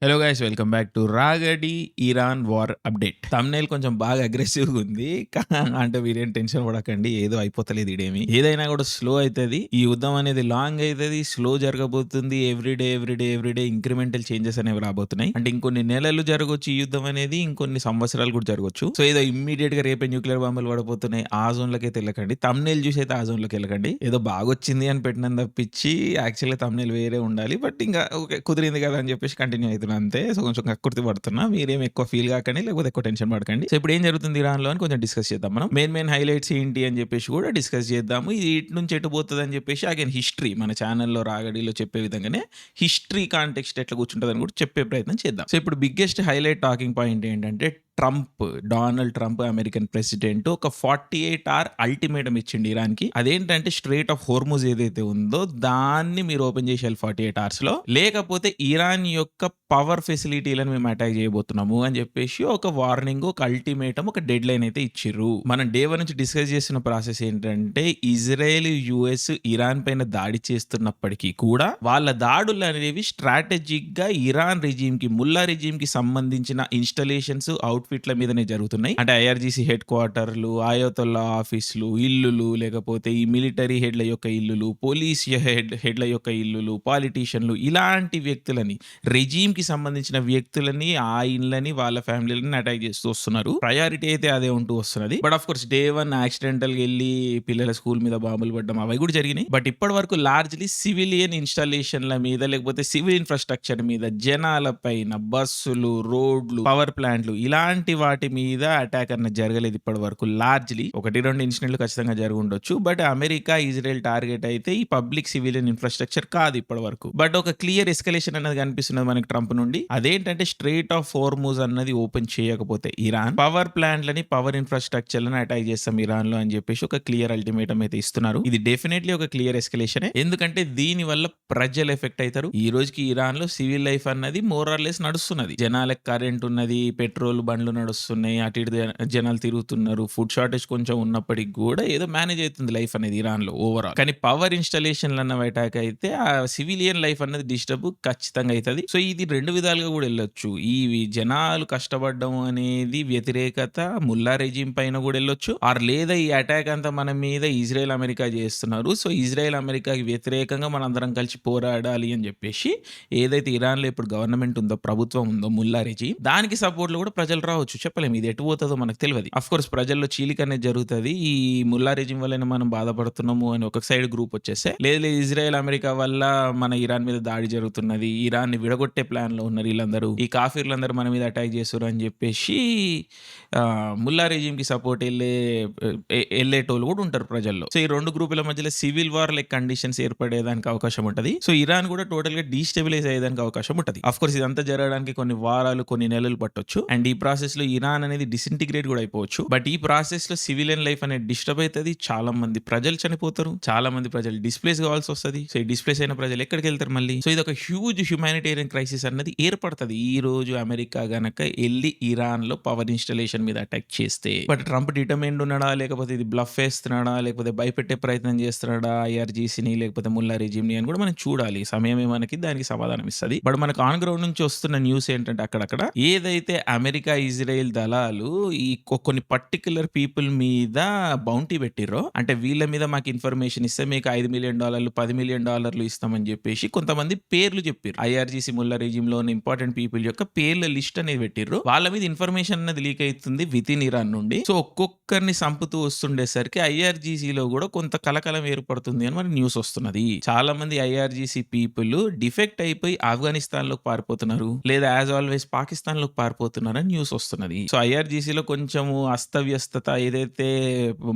Hello guys, welcome back to రాగడి Iran war update. Thumbnail కొంచెం బాగా అగ్రెసివ్‌గా ఉంది. అంటే మీరేం టెన్షన్ పడకండి. ఏదో అయిపోతలేదు ఈడేమి. ఏదైనా కూడా స్లో అయితది. ఈ యుద్ధం అనేది లాంగ్ అయితది. స్లో జరగబోతుంది. ఎవ్రీడే ఇంక్రిమెంటల్ చేంజెస్ అనేవి రాబోతున్నాయి. అంటే ఇంకొన్ని నెలలు జరగొచ్చు ఈ యుద్ధం అనేది. ఇంకొన్ని సంవత్సరాలు కూడా జరగొచ్చు. సో ఏదో ఇమ్మీడియేట్‌గా రేపే న్యూక్లియర్ బాంబులు పడబోతున్నాయి. ఆ జోన్‌లోకైతే ఎళ్ళకండి. థంబ్‌నెయిల్ చూసి అయితే ఆ జోన్‌లోకి ఎళ్ళకండి. ఏదో బాగొచ్చింది అని పెట్టినాను తప్పించి యాక్చువల్‌గా థంబ్‌నెయిల్ వేరే ఉండాలి. బట్ ఇంకా ఓకే, కుదిరింది కదా అని చెప్పేసి కంటిన్యూ అయితున్నా అంతే. సో కొంచెం కక్కుర్తి పడుతున్నా. మీరేం ఎక్కువ ఫీల్ కాకండి, లేకపోతే ఎక్కువ టెన్షన్ పడకండి. సో ఇప్పుడు ఏం జరుగుతుంది ఇరాన్‌లో అని కొంచెం డిస్కస్ చేద్దాం మనం. మెయిన్ హైలైట్స్ ఏంటి అని చెప్పేసి కూడా డిస్కస్ చేద్దాము. ఇది ఇటు నుంచి ఎటు పోతది అని చెప్పేసి అగైన్ హిస్టరీ మన ఛానల్‌లో రాగడిలో చెప్పే విధంగానే హిస్టరీ కాంటెక్స్ట్ ఎట్లా కూర్చుంటదని కూడా చెప్పే ప్రయత్నం చేద్దాం. సో ఇప్పుడు బిగ్గెస్ట్ హైలైట్ టాకింగ్ పాయింట్ ఏంటంటే డొనాల్డ్ ట్రంప్ అమెరికన్ ప్రెసిడెంట్ ఒక 48 అవర్ అల్టిమేటం ఇచ్చిండు ఇరాన్‌కి. అదేంటంటే స్ట్రెయిట్ ఆఫ్ హోర్ముజ్ ఏదైతే ఉందో దాన్ని మీరు ఓపెన్ చేసేయాలి 48 అవర్స్‌లో. లేకపోతే ఇరాన్ యొక్క పవర్ ఫెసిలిటీలను మేము అటాక్ చేయబోతున్నాము అని చెప్పేసి ఒక వార్నింగ్, ఒక అల్టిమేటం, ఒక డెడ్ లైన్ అయితే ఇచ్చిర్రు. మనం డే 1 నుంచి డిస్కస్ చేస్తున్న ప్రాసెస్ ఏంటంటే ఇజ్రాయెల్, యూఎస్ ఇరాన్ పైన దాడి చేస్తున్నప్పటికీ కూడా వాళ్ళ దాడులు అనేవి స్ట్రాటజిక్‌గా ఇరాన్ రెజీమ్‌కి, ముల్లా రెజీమ్‌కి సంబంధించిన ఇన్‌స్టాలేషన్స్, అవుట్‌ఫిట్‌ల మీదనే జరుగుతున్నాయి. అంటే ఐఆర్‌జీసీ హెడ్ క్వార్టర్‌లు, ఆయతొల్లా ఆఫీసులు, ఇల్లులు, లేకపోతే ఈ మిలిటరీ హెడ్‌ల యొక్క ఇల్లులు, పోలీస్ హెడ్‌ల యొక్క ఇల్లులు, పాలిటీషియన్‌లు ఇలాంటి వ్యక్తులని, రెజీమ్‌కి సంబంధించిన వ్యక్తులని, ఆ ఇళ్ళని, వాళ్ళ ఫ్యామిలీలని అటాక్ చేస్తూ వస్తున్నారు. ప్రయారిటీ అయితే అదే ఉంటూ వస్తున్నది. బట్ ఆఫ్ కోర్స్ డే 1 యాక్సిడెంటల్‌గా ఎళ్లి పిల్లల స్కూల్ మీద బాంబులు పడడం అవి కూడా జరిగినాయి. బట్ ఇప్పటి వరకు లార్జ్‌లీ సివిలియన్ ఇన్‌స్టాలేషన్‌ల మీద, లేకపోతే సివిల్ ఇన్‌ఫ్రాస్ట్రక్చర్ మీద, జనాల పైన, బస్సులు, రోడ్లు, పవర్ ప్లాంట్లు ఇలాంటి వాటి మీద అటాక్ అన్నది జరగలేదు ఇప్పటి వరకు. లార్జ్‌లీ 1, 2 ఇన్సిడెంట్లు ఖచ్చితంగా జరిగుండొచ్చు. బట్ అమెరికా, ఇజ్రాయెల్ టార్గెట్ అయితే ఈ పబ్లిక్ సివిలియన్ ఇన్‌ఫ్రాస్ట్రక్చర్ కాదు ఇప్పటి వరకు. బట్ ఒక క్లియర్ ఎస్కలేషన్ అనేది కనిపిస్తున్నది మనకి ట్రంప్ నుండి. అదేంటంటే స్ట్రెయిట్ ఆఫ్ హోర్ముజ్ అన్నది ఓపెన్ చేయకపోతే ఇరాన్ పవర్ ప్లాంట్‌లని, పవర్ ఇన్‌ఫ్రాస్ట్రక్చర్‌లని అటాక్ చేస్తాం ఇరాన్‌లో అని చెప్పేసి ఒక క్లియర్ అల్టిమేటం అయితే ఇస్తున్నారు. ఇది డెఫినెట్‌లీ ఒక క్లియర్ ఎస్కలేషనే. ఎందుకంటే దీని వల్ల ప్రజలు ఎఫెక్ట్ అయితారు. ఈ రోజుకి ఇరాన్‌లో సివిల్ లైఫ్ అన్నది మోర్ ఆర్ లెస్ నడుస్తున్నది. జనాలకు కరెంట్ ఉన్నది, పెట్రోల్ బండ్లు నడుస్తున్నాయి, అటు ఇటు జనాలు తిరుగుతున్నారు. ఫుడ్ షార్టేజ్ కొంచెం ఉన్నప్పటికి కూడా ఏదో మేనేజ్ అవుతుంది లైఫ్ అనేది ఇరాన్‌లో ఓవరాల్. కానీ పవర్ ఇన్‌స్టాలేషన్‌లు అన్నవి అటాక్ అయితే ఆ సివిలియన్ లైఫ్ అన్నది డిస్టర్బ్ ఖచ్చితంగా అయితది. సో ఇది 2 విధాలుగా కూడా ఎళ్ళొచ్చు. ఈ జనాలు కష్టపడడం అనేది వ్యతిరేకత ముల్లా రెజీమ్ పైన కూడా ఎళ్ళొచ్చు. ఆర్ లేదా ఈ అటాక్ అంతా మన మీద ఇజ్రాయెల్, అమెరికా చేస్తున్నారు. సో ఇజ్రాయెల్, అమెరికాకి వ్యతిరేకంగా మనందరం కలిసి పోరాడాలి అని చెప్పేసి ఏదైతే ఇరాన్‌లో ఇప్పుడు గవర్నమెంట్ ఉందో, ప్రభుత్వం ఉందో ముల్లా రెజీమ్, దానికి సపోర్ట్‌లో కూడా ప్రజలు రావచ్చు. చెప్పలేము. ఇది ఎటు పోతదో మనకు తెలవది. ఆఫ్‌కోర్స్ ప్రజల్లో చీలిక అనేది జరుగుతది. ఈ ముల్లా రెజీమ్ వల్లనే మనం బాధపడుతున్నాము అని ఒక సైడ్ గ్రూప్ వచ్చేస్తే, లేదు ఇజ్రాయెల్, అమెరికా వల్ల మన ఇరాన్ మీద దాడి జరుగుతున్నది, ఇరాన్‌ని విడగొట్టే ప్లాన్‌లో ఉన్నారు వీళ్ళందరూ, ఈ కాఫీర్లందరూ మన మీద అటాక్ చేస్తుర్రు అని చెప్పేసి ముల్లా రెజీమ్‌కి సపోర్ట్ ఎళ్ళేటోళ్ళు కూడా ఉంటారు ప్రజల్లో. సో ఈ 2 గ్రూపుల మధ్యలో సివిల్ వార్ లైక్ కండిషన్స్ ఏర్పడేదానికి అవకాశం ఉంటది. సో ఇరాన్ కూడా టోటల్‌గా డీస్టెబిలైజ్ అయ్యేదానికి అవకాశం ఉంటది. ఆఫ్‌కోర్స్ ఇదంతా జరగడానికి కొన్ని వారాలు, కొన్ని నెలలు పట్టొచ్చు. అండ్ ఈ ప్రాసెస్‌లో ఇరాన్ అనేది డిసింటిగ్రేట్ కూడా అయిపోవచ్చు. బట్ ఈ ప్రాసెస్‌లో సివిలియన్ లైఫ్ అనేది డిస్టర్బ్ అయితది. చాలా మంది ప్రజలు చనిపోతారు. చాలా మంది ప్రజలు డిస్ప్లేస్ కావాల్సి వస్తది. సో ఈ డిస్ప్లేస్ అయిన ప్రజలు ఎక్కడికి వెళ్తారు మళ్ళీ? సో ఇది ఒక హ్యూజ్ హ్యుమానిటేరియన్ క్రైసిస్ అన్నది ఏర్పడుతది. ఈ రోజు అమెరికా గనక ఎళ్లి ఇరాన్‌లో పవర్ ఇన్‌స్టాలేషన్ మీద అటాక్ చేస్తే. బట్ ట్రంప్ డిటర్మైన్డ్ ఉన్నాడా, లేకపోతే ఇది బ్లఫ్ వేస్తున్నాడా, లేకపోతే భయపెట్టే ప్రయత్నం చేస్తున్నాడా ఐఆర్‌జీసీని, లేకపోతే ముల్లా రెజీమ్‌ని అని కూడా మనం చూడాలి. సమయమే మనకి దానికి సమాధానం ఇస్తది. బట్ మనకు ఆన్ గ్రౌండ్ నుంచి వస్తున్న న్యూస్ ఏంటంటే అక్కడక్కడ ఏదైతే అమెరికా, ఇజ్రాయెల్ దళాలు ఈ కొన్ని పర్టిక్యులర్ పీపుల్ మీద బౌంటీ పెట్టిర్రో, అంటే వీళ్ళ మీద మాకు ఇన్ఫర్మేషన్ ఇస్తే మీకు $5 మిలియన్, $10 మిలియన్ ఇస్తామని చెప్పేసి కొంతమంది పేర్లు చెప్పిర్రు. ఐఆర్‌జీసీ ముల్లా రెజీమ్‌లో ఉన్న ఇంపార్టెంట్ పీపుల్ యొక్క పేర్ల లిస్ట్ అనేది పెట్టిర్రు. వాళ్ళ మీద ఇన్ఫర్మేషన్ అనేది లీక్ అవుతుంది విత్ ఇన్ ఇరాన్ నుండి. సో ఒక్కొక్కరిని సంపుతూ వస్తుండేసరికి ఐఆర్‌జీసీలో కూడా కొంత కలకలం ఏర్పడుతుంది అని మనకి న్యూస్ వస్తున్నది. చాలా మంది ఐఆర్‌జీసీ పీపుల్ డిఫెక్ట్ అయిపోయి ఆఫ్ఘనిస్తాన్‌లోకి పారిపోతున్నారు, లేదా యాజ్ ఆల్వేస్ పాకిస్తాన్‌లోకి పారిపోతున్నారని న్యూస్ వస్తున్నది. సో ఐఆర్‌జీసీలో కొంచెము అస్తవ్యస్తత, ఏదైతే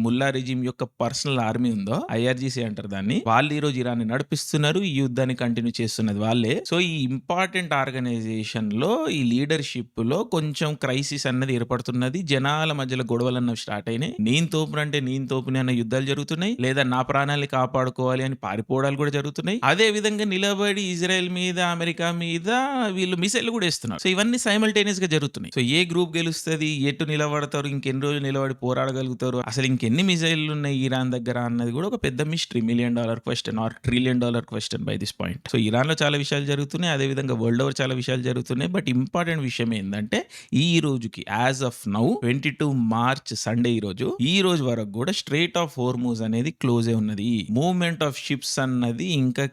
ముల్లా రెజీమ్ యొక్క పర్సనల్ ఆర్మీ ఉందో, ఐఆర్‌జీసీ అంటారు దాన్ని, వాళ్ళు ఈ రోజు ఇరాన్ని నడిపిస్తున్నారు. ఈ యుద్ధాన్ని కంటిన్యూ చేస్తున్నది వాళ్ళే. సో ఈ ఇంపార్టెంట్ ఆర్గనైజేషన్ లో, ఈ లీడర్షిప్ లో కొంచెం క్రైసిస్ అన్నది ఏర్పడుతున్నది. జనాల మధ్యలో గొడవలు అన్నవి స్టార్ట్ అయినాయి. నేను తోపునంటే నేను తోపుని అన్న యుద్ధాలు జరుగుతున్నాయి, లేదా నా ప్రాణాలని కాపాడుకోవాలి అని పారిపోవడాలు కూడా జరుగుతున్నాయి. అదే విధంగా నిలబడి ఇజ్రాయెల్ మీద, అమెరికా మీద వీళ్ళు మిసైల్ కూడా వేస్తున్నారు. సో ఇవన్నీ సైమల్టేనియస్ గా జరుగుతున్నాయి. సో ఏ గ్రూప్ గెలుస్తది, ఎటు నిలబడతారు, ఇంకెన్ని రోజులు నిలబడి పోరాడగలుగుతారు, అసలు ఇంకెన్ని మిసైల్లు ఉన్నాయి ఇరాన్ దగ్గర అన్నది కూడా ఒక పెద్ద mystery. $1,000,000 question or $1,000,000,000 question by this point. So ఇరాన్లో చాలా విషయాలు జరుగుతున్నాయి, అదేవిధంగా వరల్డ్ ఓవర్ చాలా విషయాలు జరుగుతున్నాయి. బట్ ఇంపార్టెంట్ విషయం ఏంటంటే ఈ రోజుకి as of now 22 March Sunday ఈ రోజు వరకు కూడా స్ట్రైట్ ఆఫ్ హోర్ముజ్ అనేది క్లోజ్ ఉన్నది. మూవ్మెంట్ ఆఫ్ షిప్స్ అన్నది ఇంకా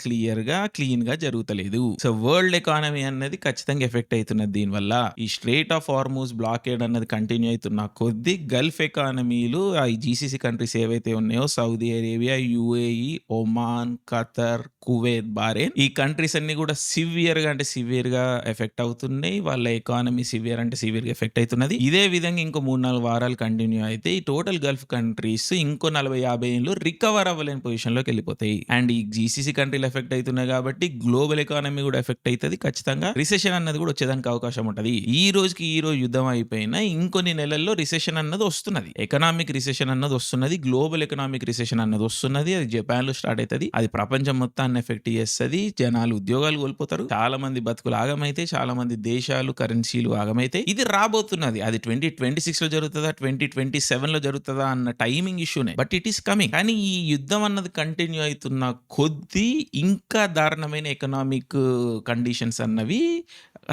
క్లీన్ గా జరుగుతలేదు. సో వరల్డ్ ఎకానమీ అన్నది ఖచ్చితంగా ఎఫెక్ట్ అవుతున్నది దీనివల్ల. ఈ స్ట్రైట్ ఆఫ్ హార్మూజ్ బ్లాకేడ్ అన్నది కంటిన్యూ అవుతున్న కొద్ది గల్ఫ్ ఎకానమీలు, ఈ జీసీసీ కంట్రీస్ ఏవైతే ఉన్నాయో Saudi Arabia, UAE, Oman, Qatar, Kuwait, Bahrain, ఈ కంట్రీస్ అన్ని కూడా సివియర్ గా ఎఫెక్ట్ అవుతున్నాయి. వాళ్ళ ఎకానమీ సివియర్ గా ఎఫెక్ట్ అవుతున్నది. ఇదే విధంగా ఇంకో 3-4 వారాలు కంటిన్యూ అయితే ఈ టోటల్ గల్ఫ్ కంట్రీస్ ఇంకో 40-50 ఏళ్ళు రికవర్ అవ్వలేని పొజిషన్ లోకి వెళ్ళిపోతాయి. అండ్ ఈ జీసీసీ కంట్రీలు ఎఫెక్ట్ అవుతున్నాయి కాబట్టి గ్లోబల్ ఎకానమీ కూడా ఎఫెక్ట్ అవుతుంది. ఖచ్చితంగా రిసెషన్ అన్నది కూడా వచ్చేదానికి అవకాశం ఉంటది. ఈ రోజు యుద్ధం అయిపోయినా ఇంకొన్ని నెలల్లో రిసెషన్ అన్నది వస్తున్నది. ఎకనామిక్ రిసెషన్ అన్నది వస్తున్నది, గ్లోబల్ ఎకనామిక్ రిసెషన్ అన్నది వస్తున్నది. అది జపాన్ లో స్టార్ట్ అవుతుంది, అది ప్రపంచం మొత్తాన్ని ఎఫెక్ట్ చేస్తుంది. జనాలు ఉద్యోగాలు కోల్పోతారు, చాలా మంది బతుకులు ఆగమైతే, చాలా మంది దేశాలు కరెన్సీలు ఆగమైతే. ఇది రాబోతున్నది. అది 2026 లో జరుగుతుందా, 2027 లో జరుగుతుందా అన్న టైమింగ్ ఇష్యూనే, బట్ ఇట్ ఈస్ కమింగ్. కానీ ఈ యుద్ధం అన్నది కంటిన్యూ అవుతున్న కొద్దీ ఇంకా దారుణమైన ఎకనామిక్ కండిషన్స్ అన్నవి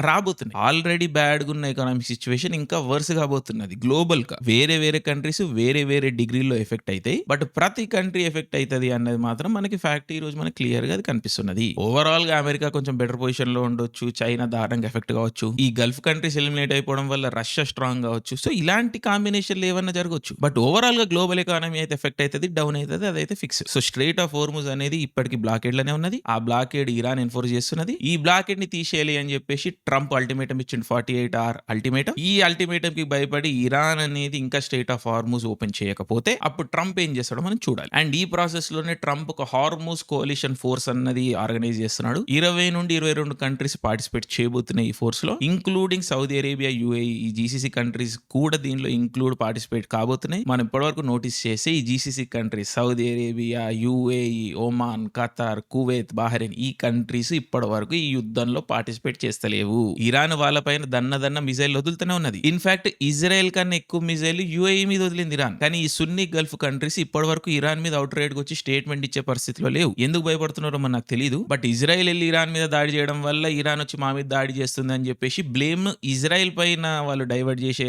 రాబోతున్నాయి. ఆల్రెడీ బ్యాడ్గా ఉన్న ఎకనామిక్ సిచ్యువేషన్ ఇంకా వర్స్ కాబోతున్నది. గ్లోబల్ గా వేరే కంట్రీస్ వేరే డిగ్రీలో ఎఫెక్ట్ అవుతాయి, బట్ ప్రతి కంట్రీ ఎఫెక్ట్ అవుతుంది అన్నది మాత్రం మనకి ఫ్యాక్ట్ ఈ రోజు మనకి క్లియర్ గా అది కనిపిస్తున్నది. ఓవరాల్ గా అమెరికా కొంచెం బెటర్ పొజిషన్ లో ఉండొచ్చు, చైనా దారుణంగా ఎఫెక్ట్ కావచ్చు, ఈ గల్ఫ్ కంట్రీస్ ఎలిమినేట్ అయిపోవడం వల్ల రష్యా స్ట్రాంగ్ కావచ్చు. సో ఇలాంటి కాంబినేషన్లు ఏమన్నా జరగవచ్చు, బట్ ఓవరాల్ గా గ్లోబల్ ఎకానమీ అయితే ఎఫెక్ట్ అవుతుంది, డౌన్ అవుతుంది, అదైతే fix. So straight of Hormuz అనేది ఇప్పటికి బ్లాకేడ్ లోనే ఉన్నది. ఆ బ్లాకేడ్ ఇరాన్ ఎన్ఫోర్స్ చేస్తున్నది. ఈ బ్లాకేడ్ ని తీసేయాలి అని చెప్పేసి ట్రంప్ అల్టిమేటం ఇచ్చింది, 48 అవర్ అల్టిమేటం. ఈ అల్టిమేటం కి భయపడి ఇరాన్ అనేది ఇంకా స్ట్రైట్ ఆఫ్ హార్ముజ్ ఓపెన్ చేయకపోతే అప్పుడు ట్రంప్ ఏం చేస్తాడో మనం చూడాలి. అండ్ ఈ ప్రాసెస్ లోనే ట్రంప్ ఒక హార్ముజ్ కోalition ఫోర్స్ అన్నది ఆర్గనైజ్ చేస్తున్నాడు. 20 నుండి 22 కంట్రీస్ పార్టిసిపేట్ చేయబోతున్నాయి ఈ ఫోర్స్ లో, ఇంక్లూడింగ్ సౌదీ అరేబియా, యుఏఈ, ఈ జీసీసీ కంట్రీస్ కూడా దీనిలో పార్టిసిపేట్ కాబోతున్నాయి. మనం ఇప్పటివరకు నోటీస్ చేసే ఈ GCC countries Saudi Arabia, UAE, Oman, Qatar, Kuwait, Bahrain, ఈ కంట్రీస్ ఇప్పటి వరకు ఈ యుద్ధంలో పార్టిసిపేట్ చేస్తలేవు. ఇరాన్ వాళ్ళపైన దన్న మిజైల్ వదులుతూనే ఉన్నది. ఇన్ఫాక్ట్ ఇజ్రాయెల్ కన్నా ఎక్కువ మిజైల్ యుఏఈ మీద వదిలింది ఇరాన్. కానీ ఈ సున్నీ గల్ఫ్ కంట్రీస్ ఇప్పటి వరకు ఇరాన్ మీద అవుట్ రైట్ వచ్చి స్టేట్మెంట్ ఇచ్చే పరిస్థితిలో లేవు. ఎందుకు భయపడుతున్నారో మనకు తెలియదు, బట్ ఇజ్రాయెల్ వెళ్ళి ఇరాన్ మీద దాడి చేయడం వల్ల ఇరాన్ వచ్చి మా మీద దాడి చేస్తుంది అని చెప్పేసి బ్లేమ్ ఇజ్రాయెల్ పైన వాళ్ళు డైవర్ట్ చేసే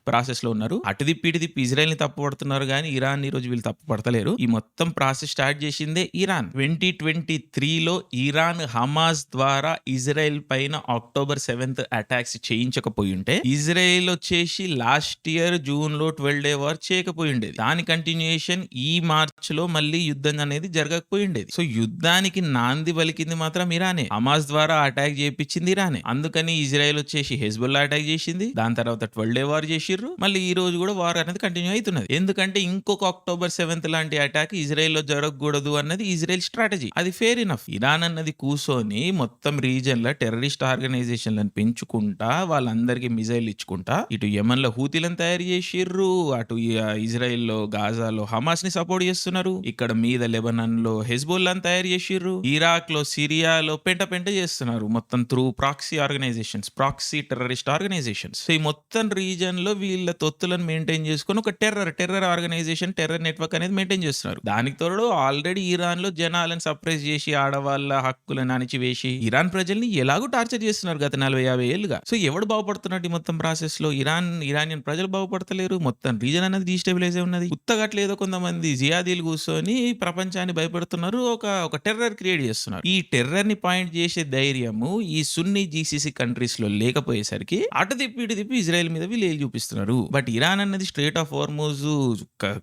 ప్రాసెస్ లో ఉన్నారు. అటు తిప్పి ఇజ్రాయెల్ ని తప్పు పడుతున్నారు, కానీ ఇరాన్ ఈ రోజు వీళ్ళు తప్పు పడతలేరు. ఈ మొత్తం ప్రాసెస్ స్టార్ట్ చేసిందే ఇరాన్. 2023లో ఇరాన్ హమాస్ ద్వారా ఇజ్రాయెల్ పైన October 7th అటాక్స్ చేయించకపోయి ఉంటే ఇజ్రాయెల్ వచ్చేసి లాస్ట్ ఇయర్ జూన్ లో 12 డే వార్ చేయకపోయి ఉండేది. దాని కంటిన్యూయేషన్ ఈ మార్చ్ లో మళ్ళీ యుద్ధం అనేది జరగకపోయి ఉండేది. సో యుద్ధానికి నాంది పలికింది మాత్రం ఇరానే. హమాస్ ద్వారా అటాక్ చేయించింది ఇరానే. అందుకని ఇజ్రాయెల్ వచ్చేసి హెజ్బుల్లా అటాక్ చేసింది, దాని తర్వాత 12 డే వార్ చేసిర్రు. మళ్ళీ ఈ రోజు కూడా వార్ అనేది కంటిన్యూ అవుతున్నది. ఎందుకంటే ఇంకొక October 7th లాంటి అటాక్ ఇజ్రాయెల్ లో జరగకూడదు అన్నది ఇజ్రాయెల్ స్ట్రాటజీ. అది ఫేర్ ఇనఫ్. ఇరాన్ అన్నది కూర్చొని మొత్తం రీజన్ లో టెర్రరిస్ట్ ఆర్గనైజేషన్లను పెంచుకుంటా, వాళ్ళందరికీ మిజైల్ ఇచ్చుకుంటా, ఇటు యెమెన్ లో హూతీలను తయారు చేసిర్రు, అటు ఇజ్రాయెల్ లో గాజాలో హమాస్ ని సపోర్ట్ చేస్తున్నారు, ఇక్కడ మీద లెబనాన్ లో హెజ్బుల్లాని తయారు చేసిర్రు, ఇరాక్ లో సిరియాలో పెంట చేస్తున్నారు మొత్తం through proxy organisations, proxy terrorist organisations. So ఈ మొత్తం రీజన్ లో వీళ్ళ తొత్తులను మెయింటైన్ చేసుకుని ఒక టెర్రర్ ఆర్గనైజేషన్, టెర్రర్ నెట్వర్క్ అనేది మెయింటైన్ చేస్తున్నారు. దానికి తోడు ఆల్రెడీ ఇరాన్ లో జనాలను సప్రెస్ చేసి, ఆడవాళ్ళ హక్కులను అణిచివేసి ఇరాన్ ప్రజల్ని ఎలాగో టార్చర్ చేస్తున్నారు గత 40-50 ఏళ్ళుగా. సో ఎవడు బాగుపడుతున్నట్టు ఈ మొత్తం ప్రాసెస్ లో? ఇరానియన్ ప్రజలు బాగుపడతలేరు, మొత్తం రీజన్ అనేది డీస్టెబిలైజ్ అయి ఉన్నది. ఉత్తగట్లేదో కొంతమంది జియాదీలు కూర్చొని ప్రపంచాన్ని భయపెడుతున్నారు, ఒక టెర్రర్ క్రియేట్ చేస్తున్నారు. ఈ టెర్రర్ ని పాయింట్ చేసే ధైర్యము ఈ సున్నీ జీసీసీ కంట్రీస్ లో లేకపోయేసరికి అటు తిప్పి ఇజ్రాయెల్ మీద వీళ్ళు చూపిస్తున్నారు. బట్ ఇరాన్ అన్నది స్ట్రైట్ ఆఫ్ హార్మూజ్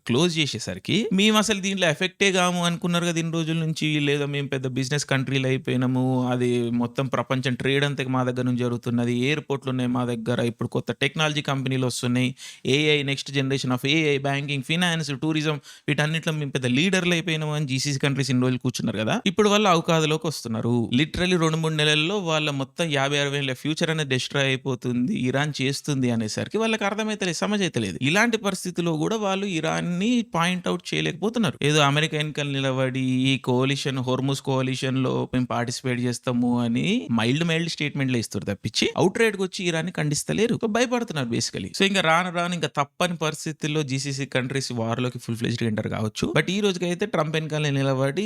క్లోజ్ చేసేసరికి మేము అసలు దీంట్లో ఎఫెక్టే కాము అనుకున్నారు కదా ఇన్ని రోజుల నుంచి, లేదా మేము పెద్ద బిజినెస్ కంట్రీలు అయిపోయినాము, అది మొత్తం ప్రపంచం ట్రేడ్ అంతా మా దగ్గర నుంచి జరుగుతున్నది, ఎయిర్పోర్ట్లు ఉన్నాయి మా దగ్గర, ఇప్పుడు కొత్త టెక్నాలజీ కంపెనీలు వస్తున్నాయి, AI, next generation of AI, banking, finance, tourism, వీటన్నిటిలో మేము పెద్ద లీడర్లు అయిపోయినాము అని జీసీసీ కంట్రీస్ ఇన్ని రోజులు కూర్చున్నారు కదా. ఇప్పుడు వాళ్ళు అవకాశంలోకి వస్తున్నారు. లిటరలీ 2-3 నెలల్లో వాళ్ళ మొత్తం 50-60 ఏళ్ళ ఫ్యూచర్ అనేది డిస్ట్రాయ్ అయిపోతుంది, ఇరాన్ చేస్తుంది అనేసరికి వాళ్ళకి అర్థమైతలేదు, సమజైతలేదు. ఇలాంటి పరిస్థితిలో కూడా వాళ్ళు ఇరాన్ ని పాయింట్ అవుట్ చేయలేకపోతున్నారు. ఏదో అమెరికా ఎన్నికలు నిలబడి ఈ కోalition, హోర్ముజ్ కోalition లో మేము పార్టిసిపేట్ చేస్తాము అని మైల్డ్ స్టేట్మెంట్ స్టేట్మెంట్లే ఇస్తారు తప్పించి అవుట్ రైట్ వచ్చి ఇరాన్ ఖండిస్తలేరు. సో భయపడుతున్నారు బేసికలీ. సో ఇంకా రాను ఇంకా తప్పని పరిస్థితుల్లో జీసీసీ కంట్రీస్ వార్లోకి ఫుల్ ఫ్లెజ్డ్ ఎంటర్ కావచ్చు. బట్ ఈ రోజుకైతే ట్రంప్ వెనకాల నిలబడి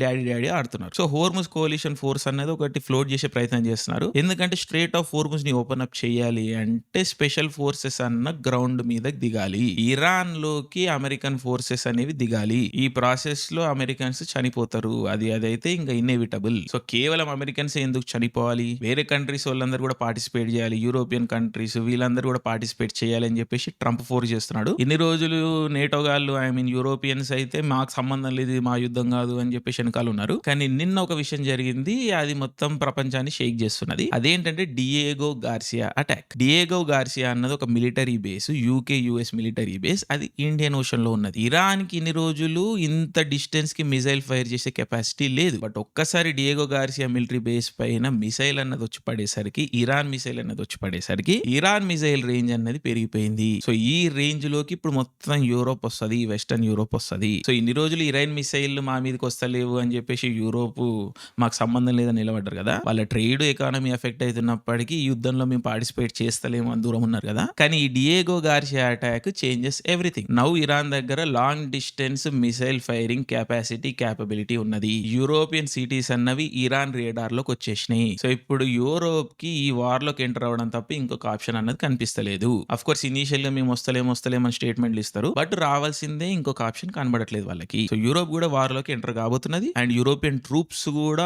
డాడీ ఆడుతున్నారు. సో హోర్ముజ్ కోalition ఫోర్స్ అనేది ఒకటి ఫ్లోట్ చేసే ప్రయత్నం చేస్తున్నారు. ఎందుకంటే స్ట్రేట్ ఆఫ్ హోర్ముజ్ ని ఓపెన్ అప్ చేయాలి అంటే స్పెషల్ ఫోర్సెస్ అన్న గ్రౌండ్ మీద దిగాలి. ఇరాన్ లోకి అమెరికన్ ఫోర్సెస్ అనేవి దిగాలి. ఈ ప్రాసెస్ లో అమెరికన్స్ చనిపోతారు. అదైతే ఇంకా ఇన్ఎవిటబుల్. సో కేవలం అమెరికన్స్ ఎందుకు చనిపోవాలి, వేరే కంట్రీస్ వాళ్ళందరూ కూడా పార్టిసిపేట్ చేయాలి, యూరోపియన్ కంట్రీస్ వీళ్ళందరూ కూడా పార్టిసిపేట్ చేయాలి అని చెప్పేసి ట్రంప్ ఫోర్స్ చేస్తున్నాడు. ఇన్ని రోజులు నేటో గాళ్ళు యూరోపియన్స్ అయితే మాకు సంబంధం లేదు, మా యుద్ధం కాదు అని చెప్పేసి వెనకాల ఉన్నారు. కానీ నిన్న ఒక విషయం జరిగింది, అది మొత్తం ప్రపంచాన్ని షేక్ చేస్తున్నది. అదేంటంటే Diego Garcia attack. Diego Garcia అన్నది ఒక military base, UK US military base. అది ఇండియన్ ఓషన్ లో ఉన్నది. ఇరాన్ కి ఇన్ని రోజులు ఇంత డిస్టెన్స్ కి మిసైల్ ఫైర్ చేసే కెపాసిటీ లేదు. బట్ ఒక్కసారి డియేగో గార్సియా మిలిటరీ బేస్ పైన మిసైల్ అన్నది వచ్చి పడేసరికి, ఇరాన్ మిసైల్ అన్నది వచ్చి పడేసరికి ఇరాన్ మిసైల్ రేంజ్ అన్నది పెరిగిపోయింది. సో ఈ రేంజ్ లోకి ఇప్పుడు మొత్తం యూరోప్ వస్తుంది, వెస్టర్న్ యూరోప్ వస్తుంది. సో ఇన్ని రోజులు ఇరాన్ మిసైల్ మా మీదకి వస్తలేవు అని చెప్పేసి యూరోప్ మాకు సంబంధం లేదని నిలబడ్డారు కదా. వాళ్ళ ట్రేడ్ ఎకానమీ ఎఫెక్ట్ అవుతున్నప్పటికీ ఈ యుద్ధంలో మేము పార్టిసిపేట్ చేస్తలేము అని దూరం ఉన్నారు కదా. కానీ ఈ Diego Garcia attack changes everything. Now Iran దగ్గర long distance missile firing capability ఉన్నది. యూరోపియన్ సిటీస్ అన్నవి ఇరాన్ రేడార్ లోకి వచ్చేసినాయి. సో ఇప్పుడు యూరోప్ కి ఈ వార్ లోకి ఎంటర్ అవ్వడం తప్ప ఇంకొక ఆప్షన్ అన్నది కనిపిస్తలేదు. అఫ్ కోర్స్ ఇనీషియల్ గా మేము వస్తలేమని స్టేట్మెంట్లు ఇస్తారు. బట్ రావాల్సిందే ఇంకొక ఆప్షన్ కనబడట్లేదు వాళ్ళకి. సో యూరోప్ కూడా వార్ లోకి ఎంటర్ కాబోతున్నది. అండ్ యూరోపియన్ ట్రూప్స్ కూడా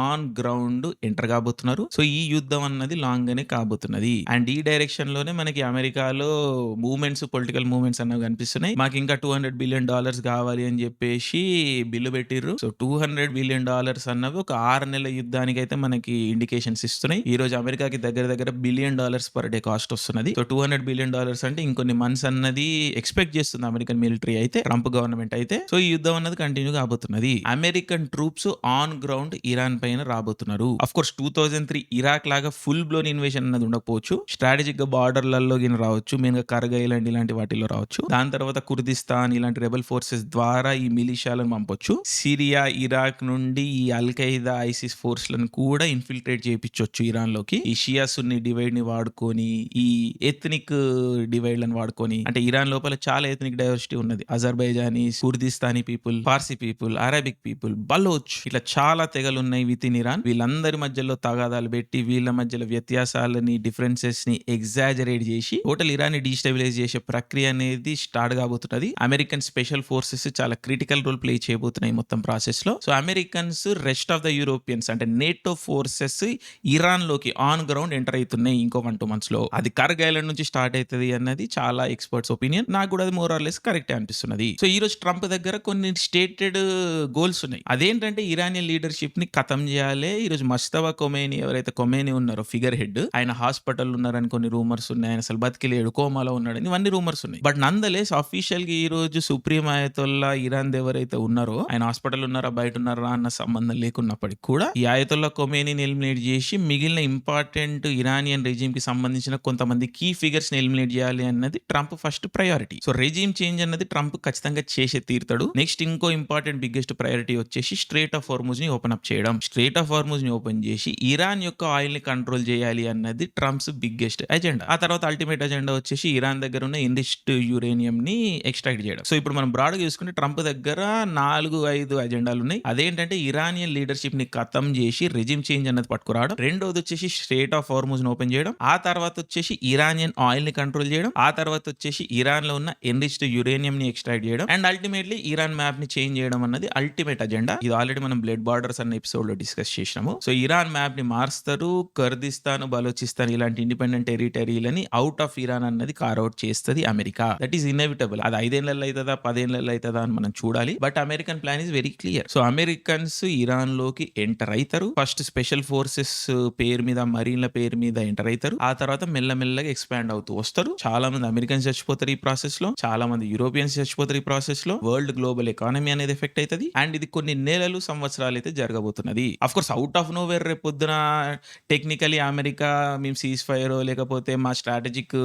ఆన్ గ్రౌండ్ ఎంటర్ కాబోతున్నారు. సో ఈ యుద్ధం అన్నది లాంగ్ గానే కాబోతున్నది. అండ్ ఈ డైరెక్షన్ లోనే మనకి అమెరికాలో మూవ్మెంట్స్, పొలిటికల్ మూవ్మెంట్స్ అన్నవి కనిపిస్తున్నాయి. మాకు ఇంకా $200 బిలియన్ కావాలి అని చెప్పేసి బిల్లు పెట్టిర్రు. సో $200 బిలియన్ అన్నవి ఒక 6 నెలల యుద్ధానికి అయితే మనకి ఇండికేషన్స్ ఇస్తున్నాయి. ఈ రోజు అమెరికాకి దగ్గర $1 బిలియన్ పర్ డే కాస్ట్ వస్తున్నది. సో $200 బిలియన్ అంటే ఇంకొన్ని మంత్స్ అన్నది ఎక్స్పెక్ట్ చేస్తుంది అమెరికన్ మిలిటరీ అయితే, ట్రంప్ గవర్నమెంట్ అయితే. సో ఈ యుద్ధం అన్నది కంటిన్యూ కాబోతున్నది. American troops on ground Iran పైన రాబోతున్నారు. అఫ్ కోర్స్ 2003 ఇరాక్ లాగా ఫుల్ బ్లోన్ ఇన్వేషన్ అన్నది ఉండకపోవచ్చు. స్ట్రాటజిక్ గా బార్డర్లలో రావచ్చు, మెయిన్ గా కర్గ్ ఐలాండ్ ఇలాంటి వాటిలో రావచ్చు. దాని తర్వాత కుర్దిస్తాన్ ఇలాంటి రెబల్ ఫోర్సెస్ ద్వారా ఈ మిలిషియాలను పంపొచ్చు. సిరియా, ఇరాక్ నుండి ఈ అల్ ఖైదా, ఐసిస్ ఫోర్స్ లను కూడా ఇన్ఫిల్ట్రేట్ చేయించవచ్చు ఇరాన్ లోకి. ఈ షియా సున్నీ డివైడ్ ని వాడుకొని, ఈ ఎథ్నిక్ డివైడ్ లను వాడుకొని, అంటే ఇరాన్ లోపల చాలా ఎథ్నిక్ డైవర్సిటీ ఉన్నది. Azerbaijanis, Kurdistani people, Parsi people, Arabic people, Baloch, ఇట్లా చాలా తెగలు ఉన్నాయి విత్ ఇన్ ఇరాన్. వీళ్ళందరి మధ్యలో తగాదాలు పెట్టి, వీళ్ళ మధ్యలో వ్యత్యాసాలని, డిఫరెన్సెస్ ని ఎగ్జాజరేట్ చేసి టోటల్ ఇరాన్ ని డీస్టెబిలైజ్ చేసే ప్రక్రియ అనేది స్టార్ట్ కాబోతున్నది. అమెరికన్ స్పెషల్ ఫోర్సెస్ చాలా క్రిటికల్ రోల్ ప్లే చేయబోతున్నాయి మొత్తం ప్రాసెస్ లో. So Americans, rest of the Europeans అంటే నేటో ఫోర్సెస్ ఇరాన్ లోకి ఆన్ గ్రౌండ్ ఎంటర్ అవుతున్నాయి ఇంకో 1-2 మంత్స్ లో. అది కర్గ్ ఐలాండ్ నుంచి స్టార్ట్ అవుతుంది అన్నది చాలా ఎక్స్పర్ట్స్ ఒపీనియన్. నాకు కూడా అది మోర్ ఆర్ లెస్ కరెక్ట్ అనిపిస్తున్నది. సో ఈ రోజు ట్రంప్ దగ్గర కొన్ని స్టేటెడ్ గోల్స్ ఉన్నాయి. అదేంటంటే ఇరానియన్ లీడర్షిప్ ని ఖతం చేయాలి. ఈ రోజు మస్తబా కొమేని, ఎవరైతే కొమేని ఉన్నారో ఫిగర్ హెడ్, ఆయన హాస్పిటల్ ఉన్నారని కొన్ని రూమర్స్ ఉన్నాయి. ఆయన అసలు బతికిలేడు, కోమాలో ఉన్నాడని ఇవన్నీ రూమర్స్ ఉన్నాయి. బట్ నందలేస్ అఫీషియల్ గా ఈ రోజు సుప్రీం ఆయతొల్లా ఇరాన్ ఎవరైతే ఉన్నారో, ఆయన హాస్పిటల్ ఉన్నారా బయట ఉన్నారా అన్న సంబంధం లేకున్నప్పటికీ కూడా ఈ ఆయతొల్లా కొమేనీని ఎలిమినేట్ చేసి మిగిలిన ఇంపార్టెంట్ ఇరానియన్ రెజీమ్ కి సంబంధించిన కొంతమంది కీ ఫిగర్స్ ని ఎలిమినేట్ చేయాలి అన్నది Trump first priority. So regime change అన్నది ట్రంప్ ఖచ్చితంగా చేసే తీరుతాడు. నెక్స్ట్ ఇంకో ఇంపార్టెంట్ బిగ్గెస్ట్ ప్రయారిటీ వచ్చేసి స్ట్రేట్ ఆఫ్ హార్ముజ్ ని ఓపెన్ అప్ చేయడం. స్ట్రేట్ ఆఫ్ హార్ముజ్ ని ఓపెన్ చేసి ఇరాన్ యొక్క ఆయిల్ ని కంట్రోల్ చేయాలి అన్నది ట్రంప్స్ బిగ్గెస్ట్ అజెండా. ఆ తర్వాత అల్టిమేట్ అజెండా వచ్చేసి ఇరాన్ దగ్గర ఉన్న ఎన్రిచ్డ్ యురేనియం ని ఎక్స్ట్రాక్ట్ చేయడం. సో ఇప్పుడు మనం బ్రాడ్ గా చూసుకుంటే ట్రంప్ దగ్గర 4-5 అజెండాలు ఉన్నాయి. అదేంటంటే ఇరానియన్ లీడర్షిప్ ని ఖతం చేసి రెజిమ్ చేంజ్ అన్నది పట్టుకురావడం, రెండోది వచ్చేసి స్ట్రేట్ ఆఫ్ హార్ముజ్ ని ఓపెన్ చేయడం, ఆ తర్వాత వచ్చేసి ఇరానియన్ ఆయిల్ ని కంట్రోల్ చేయడం, ఆ తర్వాత వచ్చేసి ఇరాన్ లో ఉన్న ఎన్రిచ్డ్ యురేనియం ని ఎక్స్ట్రాక్ట్ చేయడం, అండ్ అల్టిమేట్లీ ఇరాన్ మ్యాప్ ని చేంజ్ చేయడం అన్నది అల్టిమేట్ అజెండా. ఇది ఆల్రెడీ మనం బ్లడ్ బార్డర్స్ అన్న ఎపిసోడ్ లో డిస్కస్ చేసినాము. సో ఇరాన్ మ్యాప్ ని మారుస్తారు. కర్దిస్తాన్, బలోచిస్తాన్ ఇలాంటి ఇండిపెండెంట్ టెరిటరీలని అవుట్ ఆఫ్ ఇరాన్ అన్నది కార్అవుట్ చేస్తుంది అమెరికా. That is inevitable. అది 5 ఏళ్లలో అవుతుందా 10 ఏళ్లలో అవుతుందా అని మనం చూడాలి. But American plan is very clear. So Americans Iran లోకి ఎంటర్ అవుతారు. ఫస్ట్ స్పెషల్ ఫోర్సెస్ పేరు మీద, మరీన్ల పేరు మీద ఎంటర్ అవుతారు. ఆ తర్వాత మెల్లమెల్లగా ఎక్స్పాండ్ అవుతూ వస్తారు. చాలా మంది అమెరికన్స్ చచ్చిపోతారు ఈ ప్రాసెస్ లో, చాలా మంది యూరోపియన్స్ చచ్చిపోతారు ఈ ప్రాసెస్ లో. వరల్డ్ గ్లోబల్ ఎకానమీ అనేది ఎఫెక్ట్ అవుతుంది. అండ్ ఇది కొన్ని నెలలు, సంవత్సరాలు అయితే జరగబోతున్నది. Of course out of nowhere రేపు పొద్దున టెక్నికలీ అమెరికా మేము సీజ్ ఫైర్ లేకపోతే మా స్ట్రాటజిక్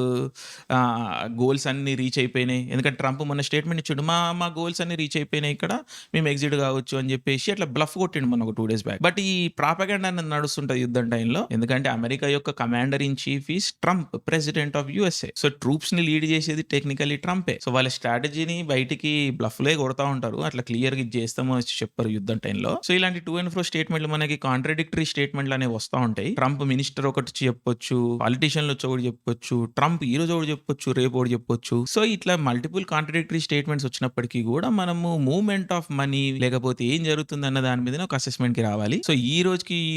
గోల్స్ అన్ని రీచ్ అయిపోయినాయి, ఎందుకంటే ట్రంప్ మొన్న స్టేట్మెంట్ ఇచ్చాడు, మా గోల్స్ అన్ని రీచ్ అయిపోయినాయి, ఇక్కడ మేము ఎగ్జిట్ కావచ్చు అని చెప్పేసి అట్లా బ్లఫ్ కొట్టిండు మొన్న ఒక 2 days బ్యాక్. బట్ ఈ ప్రాపగండా అనేది నడుస్తుంది నడుస్తుంటది యుద్ధం టైంలో. ఎందుకంటే అమెరికా యొక్క commander in chief is Trump, president of USA. So troops ని లీడ్ చేసేది టెక్నికల్లీ ట్రంపే. సో వాళ్ళ స్ట్రాటజీని బయటికి బ్లఫ్లే కొడతా ఉంటారు. అట్లా క్లియర్ గా ఇది చేస్తామో అని చెప్పారు యుద్ధం టైంలో. సో ఇలాంటి టూ అండ్ ఫ్రో స్టేట్మెంట్లు మనకి కాంట్రడిక్టరీ స్టేట్మెంట్లు అనేవి వస్తూ ఉంటాయి. ట్రంప్ మినిస్టర్ ఒకటి చెప్పొచ్చు, పాలిటిషియన్లు వచ్చి ఒకటి చెప్పొచ్చు, ట్రంప్ ఈ రోజు ఒకటి చెప్పొచ్చు, రేపు ఒకటి చెప్పొచ్చు. సో ఇట్లా మల్టిపుల్ కాంట్రడిక్టరీ స్టేట్మెంట్స్ వచ్చినప్పటికీ కూడా మనము మూవ్మెంట్ ఆఫ్ మనీ లేకపోతే ఏం జరుగుతుంది అన్న దాని మీద ఒక అసెస్మెంట్ కి రావాలి. సో ఈ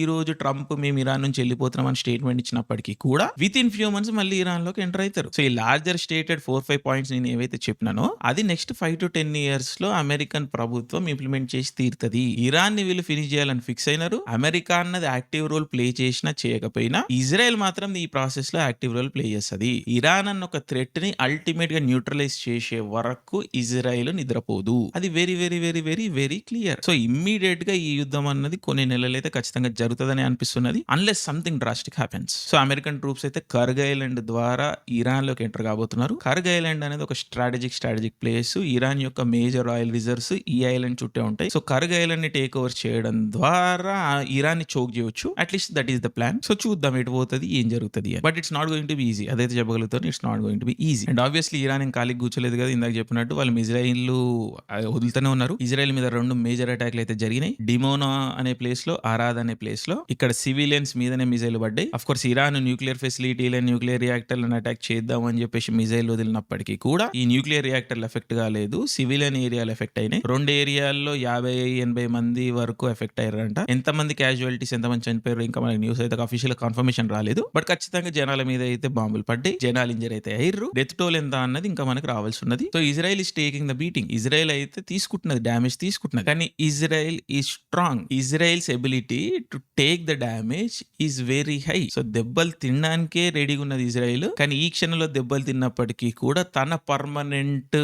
రోజు ట్రంప్ మేము ఇరాన్ నుంచి వెళ్ళిపోతున్నాం అని స్టేట్మెంట్ ఇచ్చినప్పటికీ కూడా విత్ ఇన్ ఫ్యూ మంత్స్ మళ్ళీ ఇరాన్ లోకి ఎంటర్ అవుతారు. సో ఈ లార్జర్ స్టేటెడ్ 4-5 పాయింట్స్ నేను ఏవైతే చెప్పినానో అది నెక్స్ట్ 5 to 10 years లో అమెరికన్ ప్రభుత్వం ఇంప్లిమెంట్ చేసి తీరుతుంది. ఇరాన్ ని వీళ్ళు ఫినిష్ చేయాలని ఫిక్స్ అయినారు. అమెరికా అన్నది యాక్టివ్ రోల్ ప్లే చేసినా చేయకపోయినా ఇజ్రాయెల్ మాత్రం ఈ ప్రాసెస్ లో యాక్టివ్ రోల్ ప్లే చేస్తుంది. ఇరాన్ అన్న ఒక థ్రెట్ ని అల్టిమేట్ గా న్యూట్రలైజ్ చేసే వరకు ఇజ్రాయెల్ నిద్రపోదు. అది very very very very very clear. So immediate గా ఈ యుద్ధం అన్నది కొన్ని నెలలైతే ఖచ్చితంగా జరుగుతుందని అనిపిస్తున్నది, unless something drastic happens. So American troops అయితే కర్గ్ ఐలాండ్ ద్వారా ఇరాన్ లోకి ఎంటర్ కాబోతున్నారు. కర్గ్ ఐలాండ్ అనేది ఒక స్ట్రాటజిక్ ప్లేస్. ఇరాన్ యొక్క మేజర్ ఆయిల్ రిజర్వ్స్ ఈ ఐలాండ్ చుట్టే ఉంటాయి. సో కర్గ్ ఐలాండ్ ని టేక్ ఓవర్ చేయడం ద్వారా ఇరాన్ ని చోక్ చేయొచ్చు. At least that is the plan. So చూద్దాం ఎటు పోతుంది, ఏం జరుగుతుంది. But it's not going to be easy. అదైతే చెప్పగలుగుతాను, it's not going to be easy. And obviously Iran ఏం ఖాళీ కూర్చోలేదు కదా. ఇందాక చెప్పినట్టు వాళ్ళు ఇజ్రాయిల్ వదులుతూనే ఉన్నారు. ఇజ్రాయెల్ మీద 2 మేజర్ అటాక్లు అయితే జరిగినాయి. డిమోనా అనే ప్లేస్ లో, ఆరాద్ అనే ప్లేస్ లో. ఇక్కడ సివిలియన్స్ మీదనే మిజైల్ పడ్డాయి. అఫ్ కోర్స్ ఇరాన్ న్యూక్లియర్ ఫెసిలిటీలను, న్యూక్లియర్ రియాక్టర్లను అటాక్ చేద్దాం అని చెప్పేసి మిజైల్ వదిలినప్పటికీ కూడా ఈ న్యూక్లియర్ రియాక్టర్లు ఎఫెక్ట్ కాలేదు. సివిలియన్ ఏరియాలు ఎఫెక్ట్ అయినాయి. 2 ఏరియాల్లో 50-80 మంది వరకు ఎఫెక్ట్ అయ్యారంట. ఎంతమంది క్యాజువాలిటీస్, ఎంతమంది చనిపోయారు ఇంకా మనకి న్యూస్ అయితే అఫీషియల్ కన్ఫర్మేషన్ రాలేదు. బట్ ఖచ్చితంగా జనాల మీద అయితే బాంబులు పడ్డాయి, జనాలు ఇంజర్ అయితే అయ్యారు. డెత్ టోల్ ఎంత అన్నది ఇంకా మనకు రావాల్సి ఉన్నది. So Israel is taking the beating. Israel అయితే తీసుకుంటున్నది, డ్యామేజ్ తీసుకుంటున్నది. కానీ Israel is strong. Israel's ability to take the damage is very high. So దెబ్బలు తినడానికే రెడీగా ఉన్నది ఇజ్రాయెల్. కానీ ఈ క్షణంలో దెబ్బలు తిన్నప్పటికీ కూడా తన పర్మనెంట్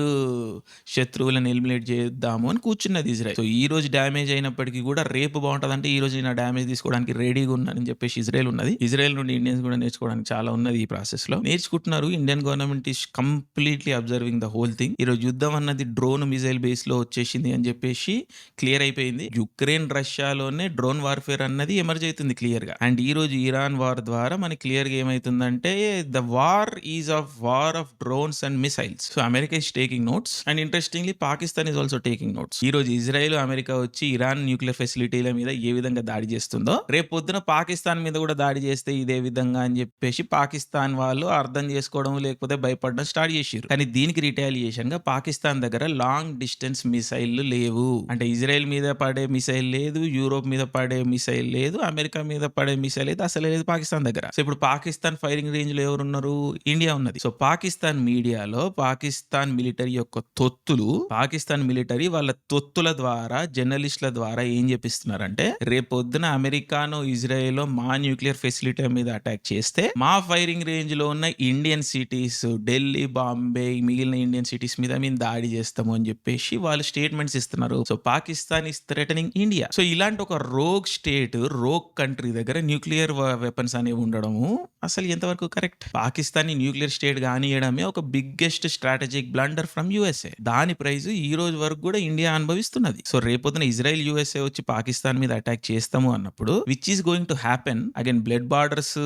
శత్రువులను ఎలిమినేట్ చేద్దాము అని కూర్చున్నది ఇజ్రాయెల్. సో ఈ రోజు డ్యామేజ్ అయినప్పటికీ కూడా రేపు బాగుంటది అంటే ఈ రోజు నేను డ్యామేజ్ తీసుకోవడానికి రెడీగా ఉన్నానని చెప్పేసి ఇజ్రాయెల్ ఉన్నది. ఇజ్రాయెల్ నుండి ఇండియన్స్ కూడా నేర్చుకోవడానికి చాలా ఉన్నది ఈ ప్రాసెస్ లో. నేర్చుకుంటున్నారు. Indian government is completely observing the whole thing. ఈ రోజు యుద్ధం అన్నది డ్రోన్ మిజైల్ బేస్ లో వచ్చేసింది అని చెప్పేసి క్లియర్ అయిపోయింది. యుక్రెయిన్ రష్యాలోనే డ్రోన్ వార్ఫేర్ అన్నది ఎమర్జ్ అవుతుంది క్లియర్ గా. అండ్ ఈ రోజు ఇరాన్ వార్ ద్వారా మనకి క్లియర్ గా ఏమైతుందంటే the war is war of drones and missiles. So America is taking notes and interestingly Pakistan is also taking notes. ఈ రోజు ఇజ్రాయెల్, అమెరికా వచ్చి ఇరాన్ న్యూక్లియర్ ఫెసిలిటీల మీద ఏ విధంగా దాడి చేస్తుందో రేపు పొద్దున పాకిస్తాన్ మీద కూడా దాడి చేస్తే ఇదే విధంగా అని చెప్పేసి పాకిస్తాన్ వాళ్ళు అర్థం చేసుకోవడం లేకపోతే భయపడడం స్టార్ట్ చేసారు. కానీ దీనికి రిటాలియేషన్ గా పాకిస్తాన్ దగ్గర లాంగ్ డిస్టెన్స్ మిసైల్ లేవు. అంటే ఇజ్రాయెల్ మీద పడే మిసైల్ లేదు, యూరోప్ మీద పడే మిసైల్ లేదు, అమెరికా మీద పడే మిసైల్ అయితే అసలు లేదు పాకిస్తాన్ దగ్గర. సో ఇప్పుడు పాకిస్తాన్ ఫైరింగ్ రేంజ్ లో ఎవరున్నారు? ఇండియా ఉన్నది. సో పాకిస్తాన్ మీడియాలో పాకిస్తాన్ మిలిటరీ యొక్క తొత్తులు, పాకిస్తాన్ మిలిటరీ వాళ్ళ తొత్తుల ద్వారా, జర్నలిస్టుల ద్వారా ఏం చెప్పిస్తున్నారంటే రేపొద్దున అమెరికానో ఇజ్రాయెల్ మా న్యూక్లియర్ ఫెసిలిటీ మీద అటాక్ చేస్తే మా ఫైరింగ్ రేంజ్ లో ఉన్న ఇండియన్ సిటీస్, ఢిల్లీ, బాంబే, మిగిలిన ఇండియన్ సిటీస్ మీద మేము దాడి చేస్తాము అని చెప్పేసి వాళ్ళు స్టేట్మెంట్స్ ఇస్తున్నారు. So Pakistan is threatening India. So ఇలాంటి ఒక రోగ్ స్టేట్, రోగ్ కంట్రీ దగ్గర న్యూక్లియర్ వెపన్స్ అనేవి ఉండడము అసలు ఎంతవరకు కరెక్ట్? పాకిస్తాన్ న్యూక్లియర్ స్టేట్ కానియడమే ఒక biggest strategic blunder from USA. దాని ప్రైజ్ ఈ రోజు వరకు కూడా ఇండియా అనుభవిస్తున్నది. సో రేపొద్దున ఇజ్రాయెల్, యూఎస్ఏ వచ్చి పాకిస్తాన్ మీద అటాక్ చేస్తాము అన్నప్పుడు which is going to happen again. Blood borders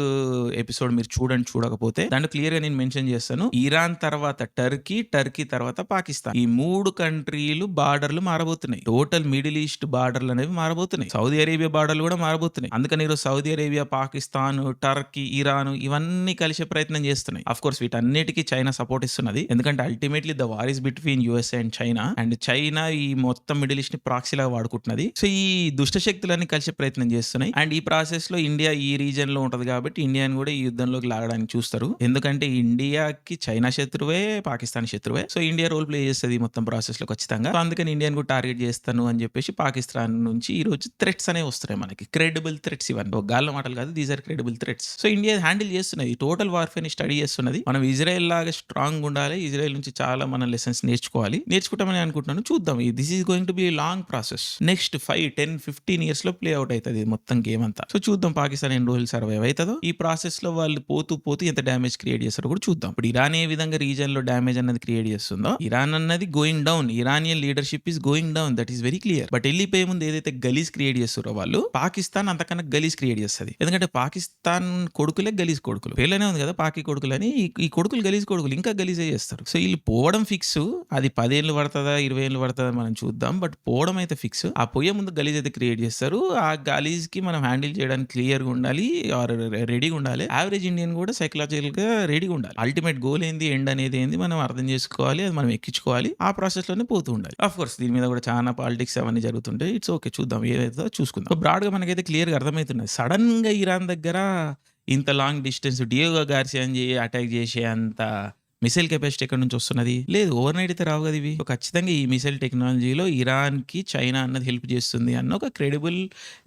episode మీరు చూడకపోతే దాంట్లో క్లియర్ గా నేను మెన్షన్ చేస్తాను. ఇరాన్ తర్వాత టర్కీ, టర్కీ తర్వాత పాకిస్తాన్, ఈ 3 కంట్రీలు బార్డర్లు మారబోతున్నాయి. టోటల్ మిడిల్ ఈస్ట్ బార్డర్లు అనేవి మారబోతున్నాయి. సౌదీ అరేబియా బార్డర్లు కూడా మారబోతున్నాయి. అందుకని ఈరోజు Saudi Arabia, Pakistan, Turkey, Iran ఇవన్నీ కలిసే ప్రయత్నం చేస్తున్నాయి. అఫ్ కోర్స్ వీటన్నిటికీ చైనా సపోర్ట్ ఇస్తున్నది. ఎందుకంటే ultimately the war is between USA and China. And China ఈ మొత్తం మిడిల్ ఈస్ట్ ని ప్రాక్సీలా వాడుకుంటున్నది. సో ఈ దుష్ట శక్తులన్నీ కలిసే ప్రయత్నం చేస్తున్నాయి. అండ్ ఈ ప్రాసెస్ లో ఇండియా ఈ రీజన్ లో ఉంటది కాబట్టి ఇండియాని కూడా ఈ యుద్ధంలోకి లాగడానికి చూస్తారు. ఎందుకంటే ఇండియాకి చైనా శత్రువే, పాకిస్తాన్ శత్రువే. సో ఇండియా రోల్ ప్లే చేస్తుంది మొత్తం ప్రాసెస్ లో ఖచ్చితంగా. సో అందుకని ఇండియాని కూడా టార్గెట్ చేస్తాను అని చెప్పేసి పాకిస్తాన్ నుంచి ఈ రోజు థ్రెట్స్ అనేవి వస్తున్నాయి మనకి. క్రెడిబుల్ థ్రెట్స్ ఇవన్నీ, ఒక గాల్ల మాటలు కాదు, these are credible threats. So India hand handle చేస్తున్నది. టోటల్ వార్ఫేర్‌ని స్టడీ చేస్తున్నది. మనం ఇజ్రాయెల్ లాగా స్ట్రాంగ్‌గా ఉండాలి. ఇజ్రాయెల్ నుంచి చాలా మనం లెసన్స్ నేర్చుకోవాలి. నేర్చుకుంటామని అనుకుంటున్నాను. చూద్దాం. This is going to be long process. Next 5, 10, 15 ఇయర్స్‌లో ప్లే ఔట్ అయితది మొత్తం గేమ్ అంతా. సో చూద్దాం పాకిస్తాన్ ఎన్ని రోజులు సర్వైవ్ అయితదో. ఈ ప్రాసెస్‌లో వాళ్ళు పోతూ ఎంత డ్యామేజ్ క్రియేట్ చేస్తారో కూడా చూద్దాం. ఇప్పుడు ఇరాన్ ఏ విధంగా రీజియన్‌లో డ్యామేజ్ అన్నది క్రియేట్ చేస్తుందో, ఇరాన్ అన్నది going down. Iranian leadership is going down. That is very clear. But వెళ్ళిపోయే ముందు ఏదైతే గలీజ్ క్రియేట్ చేస్తారో వాళ్ళు, పాకిస్తాన్ అంతకన్నా గలీజ్ క్రియేట్ చేస్తది. ఎందుకంటే పాకిస్తాన్ కొడుకులే గలీజ్ కొడుకులు. పేర్లోనే ఉంది కదా పాకి కొడుకులని. ఈ కొడుకులు గలీజ్ కొడుకులు ఇంకా గలీజే చేస్తారు. సో వీళ్ళు పోవడం ఫిక్స్. అది 10 ఏళ్ళు పడతదా 20 ఏళ్ళు పడతదా మనం చూద్దాం. బట్ పోవడం అయితే ఫిక్స్. ఆ పోయే ముందు గలీజ్ అయితే క్రియేట్ చేస్తారు. ఆ గలీజ్ కి మనం హ్యాండిల్ చేయడానికి క్లియర్‌గా ఉండాలి. ఆర్ రెడీగా ఉండాలి. యావరేజ్ ఇండియన్ కూడా సైకలాజికల్‌గా రెడీగా ఉండాలి. అల్టిమేట్ గోల్ ఏంది, ఎండ్ అనేది ఏంది మనం అర్థం చేసుకోవాలి. అది మనం ఎక్కించుకోవాలి. ఆ ప్రాసెస్ లోనే పోతూ ఉండాలి. ఆఫ్ కోర్స్ దీని మీద కూడా చాలా పాలిటిక్స్ అవన్నీ జరుగుతుంటాయి. ఇట్స్ ఓకే, చూద్దాం ఏదైతే చూసుకుందాం. సో బ్రాడ్ గా మనకైతే క్లియర్‌గా అర్థమవుతున్నది. సడన్ గా ఇరాన్ దగ్గర ఇంత లాంగ్ డిస్టెన్స్ డియోగో గార్సియాని అటాక్ చేసే అంత మిసైల్ కెపాసిటీ ఎక్కడి నుంచి వస్తున్నది? లేదు, ఓవర్ నైట్ అయితే రావు కదా ఇవి. సో ఖచ్చితంగా ఈ మిసైల్ టెక్నాలజీలో ఇరాన్ కి చైనా అన్నది హెల్ప్ చేస్తుంది అన్న ఒక క్రెడిబుల్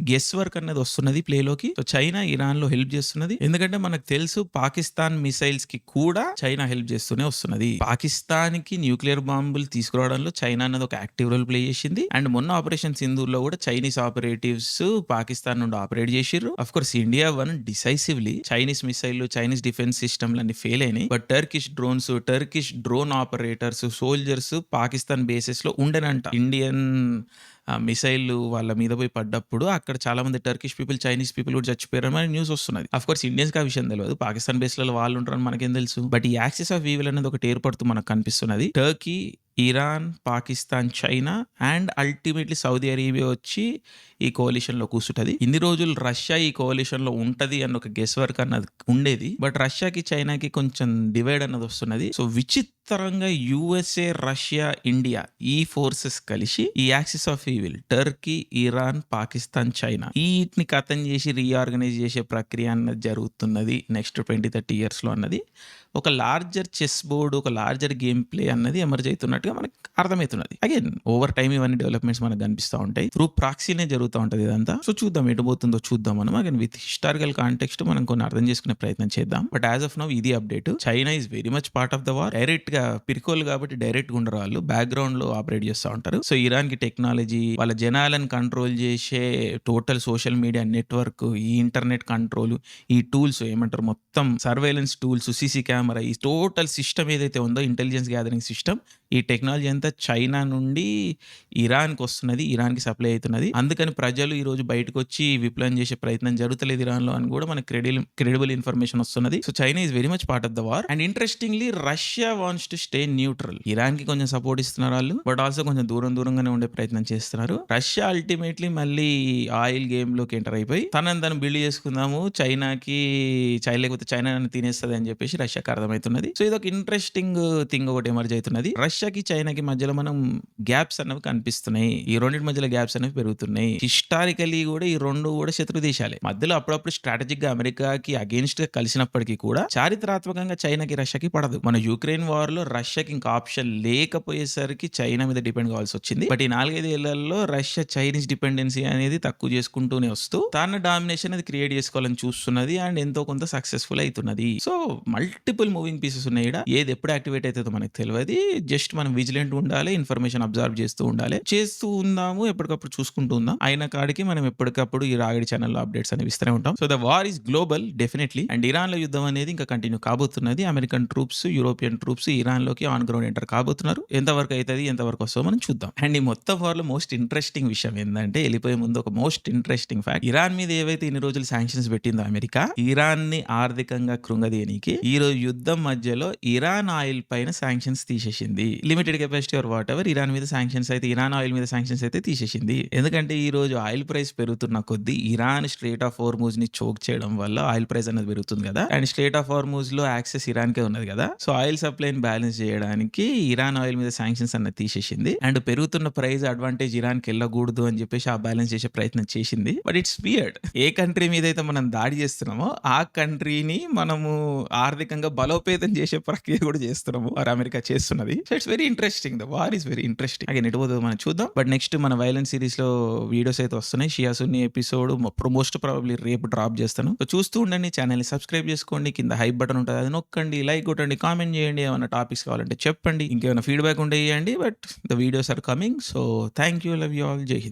గెస్ వర్క్ అన్నది వస్తున్నది ప్లేలోకి. సో చైనా ఇరాన్ లో హెల్ప్ చేస్తున్నది. ఎందుకంటే మనకు తెలుసు పాకిస్తాన్ మిసైల్స్ కి కూడా చైనా హెల్ప్ చేస్తూనే వస్తున్నది. పాకిస్తాన్ కి న్యూక్లియర్ బాంబులు తీసుకురావడంలో చైనా అన్నది ఒక యాక్టివ్ రోల్ ప్లే చేసింది. అండ్ మొన్న ఆపరేషన్ సింధూర్ లో కూడా చైనీస్ ఆపరేటివ్స్ పాకిస్తాన్ నుండి ఆపరేట్ చేసిర్రు. Of course India one decisively. Chinese missile, Chinese defence సిస్టమ్లు అన్ని ఫెయిల్ అయినాయి. But Turkish drone operators, soldiers Pakistan bases లో ఉండేనంట. ఇండియన్ మిసైల్ వాళ్ళ మీద పోయి పడ్డప్పుడు అక్కడ చాలా మంది టర్కిష్ పీపుల్, చైనీస్ పీపుల్ కూడా చచ్చిపోయారని న్యూస్ వస్తున్నది. అఫ్ కోర్స్ ఇండియన్స్ కి ఆ విషయం తెలియదు. పాకిస్తాన్ బేస్లలో వాళ్ళు ఉంటారని మనకేం తెలుసు. బట్ ఈ యాక్సిస్ ఆఫ్ ఈవిల్ అనేది ఒకటి ఏర్పడుతూ మనకు కనిపిస్తున్నది. Turkey, Iran, Pakistan, China and ultimately Saudi Arabia వచ్చి ఈ కోalition లో కూర్చుంటది. ఇన్ని రోజులు రష్యా ఈ కోalition లో ఉంటది అన్న ఒక గెస్ వర్క్ అన్నది ఉండేది. బట్ రష్యాకి చైనాకి కొంచెం డివైడ్ అన్నది వస్తున్నది. సో విచిత్రంగా యుఎస్ఏ, రష్యా, ఇండియా ఈ ఫోర్సెస్ కలిసి ఈ axis of evil Turkey, Iran, Pakistan, China వీటిని కథం చేసి రీఆర్గనైజ్ చేసే ప్రక్రియ అన్నది జరుగుతున్నది నెక్స్ట్ 20-30 ఇయర్స్ లో అన్నది. ఒక లార్జర్ చెస్ బోర్డ్, ఒక లార్జర్ గేమ్ ప్లే అన్నది ఎమర్జ్ అవుతున్నట్టుగా మనకు అర్థమవుతున్నది. అగైన్ ఓవర్ టైం ఇవన్నీ డెవలప్మెంట్స్ మనకు కనిపిస్తూ ఉంటాయి. త్రూ ప్రాక్సీనే జరుగుతూ ఉంటది ఇదంతా. సో చూద్దాం ఎటు పోతుందో చూద్దాం. మనం అగైన్ విత్ హిస్టారికల్ కాంటెక్స్ట్ మనం కొన్ని అర్థం చేసుకునే ప్రయత్నం చేద్దాం. బట్ యాజ్ ఆఫ్ నౌ ఇది update. China is very much part of the war. Direct గా పిరికోలు కాబట్టి డైరెక్ట్ గా ఉండరు, వాళ్ళు బ్యాక్గ్రౌండ్ లో ఆపరేట్ చేస్తూ ఉంటారు. సో ఇరాన్ కి టెక్నాలజీ, వాళ్ళ జనాలను కంట్రోల్ చేసే టోటల్ సోషల్ మీడియా నెట్వర్క్, ఈ ఇంటర్నెట్ కంట్రోల్, ఈ టూల్స్ ఏమంటారు మొత్తం సర్వేలెన్స్ టూల్స్, సీసీ కెమెరా, ఈ టోటల్ సిస్టమ్ ఏదైతే ఉందో ఇంటెలిజెన్స్ గ్యాదరింగ్ సిస్టమ్, ఈ టెక్నాలజీ అంతా చైనా నుండి ఇరాన్కి వస్తున్నది, ఇరాన్కి సప్లై అవుతున్నది. అందుకని ప్రజలు ఈ రోజు బయటకు వచ్చి విప్లవం చేసే ప్రయత్నం జరుగుతలేదు ఇరాన్లో అని కూడా మనకు క్రెడిబుల్ ఇన్ఫర్మేషన్ వస్తున్నది. So China is very much part of the war. And interestingly Russia wants to stay neutral. Iran కి కొంచెం సపోర్ట్ ఇస్తున్నారు వాళ్ళు, బట్ ఆల్సో కొంచెం దూరంగానే ఉండే ప్రయత్నం చేస్తున్నారు. రష్యా అల్టిమేట్లీ మళ్ళీ ఆయిల్ గేమ్ లోకి ఎంటర్ అయిపోయి తను బిల్డ్ చేసుకుందాము, లేకపోతే చైనా నన్ను తినేస్తుంది అని చెప్పేసి రష్యాకి అర్థమవుతున్నది. సో ఇదొక ఇంట్రెస్టింగ్ థింగ్ ఒకటి ఎమర్జ్ అవుతున్నది. రష్యాకి చైనాకి మధ్యలో మనం గ్యాప్స్ అనేవి కనిపిస్తున్నాయి. ఈ రెండింటి మధ్యలో గ్యాప్స్ అనేవి పెరుగుతున్నాయి. హిస్టారికలీ కూడా ఈ రెండు కూడా శత్రు దేశాలే. మధ్యలో అప్పుడప్పుడు స్ట్రాటజిక్ గా అమెరికాకి అగేన్స్ట్ గా కలిసినప్పటికీ కూడా చారిత్రాత్మకంగా చైనాకి రష్యాకి పడదు. మన యుక్రెయిన్ వార్ లో రష్యాకి ఇంకా ఆప్షన్ లేకపోయేసరికి చైనా మీద డిపెండ్ కావాల్సి వచ్చింది. బట్ ఈ 4-5 ఏళ్లలో రష్యా చైనీస్ డిపెండెన్సీ అనేది తక్కువ చేసుకుంటూనే వస్తూ తన డామినేషన్ అది క్రియేట్ చేసుకోవాలని చూస్తున్నది. అండ్ ఎంతో కొంత సక్సెస్ఫుల్ అవుతున్నది. సో మల్టిపుల్ మూవింగ్ పీసెస్ ఉన్నాయి. ఏది ఎప్పుడు యాక్టివేట్ అవుతుందో మనకు తెలియదు. జస్ట్ మనం విజిలెంట్ ఉండాలి, ఇన్ఫర్మేషన్ అబ్జర్వ్ చేస్తూ ఉందాము, ఎప్పటికప్పుడు చూసుకుంటూ ఉందాం. అయిన కాడికి మనం ఎప్పటికప్పుడు ఈ రాగడి ఛానల్లో అప్డేట్స్ అనేవి ఇస్తూనే ఉంటాం. So the war is global definitely. And Iran లో యుద్ధం అనేది ఇంకా కంటిన్యూ కాబోతున్నది. American troops, European troops Iran లోకి ఆన్ గ్రౌండ్ ఎంటర్ కాబోతున్నారు. ఎంతవరకు అవుతుంది, ఎంతవరకు వస్తుందో మనం చూద్దాం. అండ్ ఈ మొత్తం వార్ లో మోస్ట్ ఇంట్రెస్టింగ్ విషయం ఏంటంటే, వెళ్ళిపోయే ముందు ఒక మోస్ట్ ఇంట్రెస్టింగ్ ఫ్యాక్ట్, ఇరాన్ మీద ఏవైతే ఇన్ని రోజులు శాంక్షన్స్ పెట్టిందో అమెరికా, ఇరాన్ ని ఆర్థికంగా కృంగదీయనికి ఈ రోజు యుద్ధం మధ్యలో ఇరాన్ ఆయిల్ పైన శాంక్షన్స్ తీసేసింది. Limited capacity or what ever, Iran మీద శాంక్షన్స్ అయితే, ఇరాన్ ఆయిల్ మీద శాంక్షన్స్ అయితే తీసేసింది. ఎందుకంటే ఈ రోజు ఆయిల్ ప్రైస్ పెరుగుతున్న కొద్దీ ఇరాన్ స్ట్రేట్ ఆఫ్ హోర్ముజ్ ని చోక్ చేయడం వల్ల ఆయిల్ ప్రైస్ అనేది పెరుగుతుంది కదా. అండ్ స్ట్రేట్ ఆఫ్ హోర్ముజ్ లో యాక్సెస్ ఇరాన్ కే ఉన్నది కదా. సో ఆయిల్ సప్లై బ్యాలెన్స్ చేయడానికి ఇరాన్ ఆయిల్ మీద శాంక్షన్స్ అన్నది తీసేసింది. అండ్ పెరుగుతున్న ప్రైస్ అడ్వాంటేజ్ ఇరాన్ కి వెళ్ళకూడదు అని చెప్పేసి ఆ బ్యాలెన్స్ చేసే ప్రయత్నం చేసింది. But it's weird, A country మీద అయితే మనం దాడి చేస్తున్నామో ఆ కంట్రీని మనము ఆర్థికంగా బలోపేతం చేసే ప్రక్రియ కూడా చేస్తున్నాము, అమెరికా చేస్తున్నది. So it's very interesting. The war is very interesting. Again ఎటు పోతుందో మనం చూద్దాం. బట్ నెక్స్ట్ మన వైలెన్స్ సిరీస్‌లో వీడియోస్ అయితే వస్తున్నాయి. షియా సున్ని ఎపిసోడ్ మోస్ట్ ప్రాబబ్లీ రేపు డ్రాప్ చేస్తాను. సో చూస్తూ ఉండండి. ఛానెల్‌ని సబ్స్క్రైబ్ చేసుకోండి. కింద హైప్ బటన్ ఉంటది. అది నొక్కండి. లైక్ కొట్టండి. కామెంట్ చేయండి. ఏమైనా టాపిక్స్ కావాలంటే చెప్పండి. ఇంకేమైనా ఫీడ్‌బ్యాక్ ఉంటే ఇయ్యండి. But the videos are coming. So thank you. Love you all. Jai Hind.